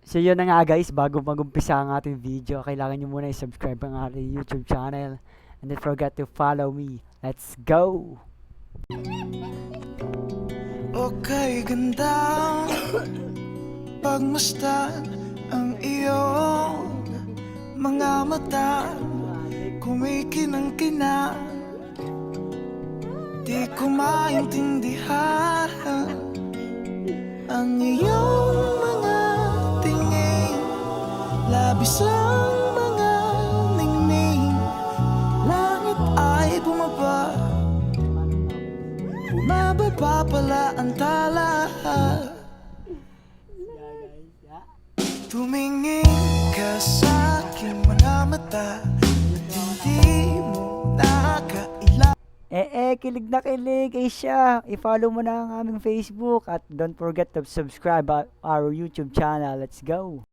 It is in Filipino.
So yun na nga guys, bago mag-umpisa ang ating video, kailangan nyo muna i-subscribe ang ating YouTube channel. And don't forget to follow me. Let's go! Okay, ganda pagmasdan ang iyong mga mata, kumikinang-kinang. Di ko maintindihan ang iyong mga tingin, labis ang mga ningning. Langit ay bumaba, bumababa pala ang tala. Tumingin ka sa aking mga mata at hindi mo nakailangan. Kilig na kilig, siya. I-follow mo na ang aming Facebook at don't forget to subscribe our YouTube channel. Let's go!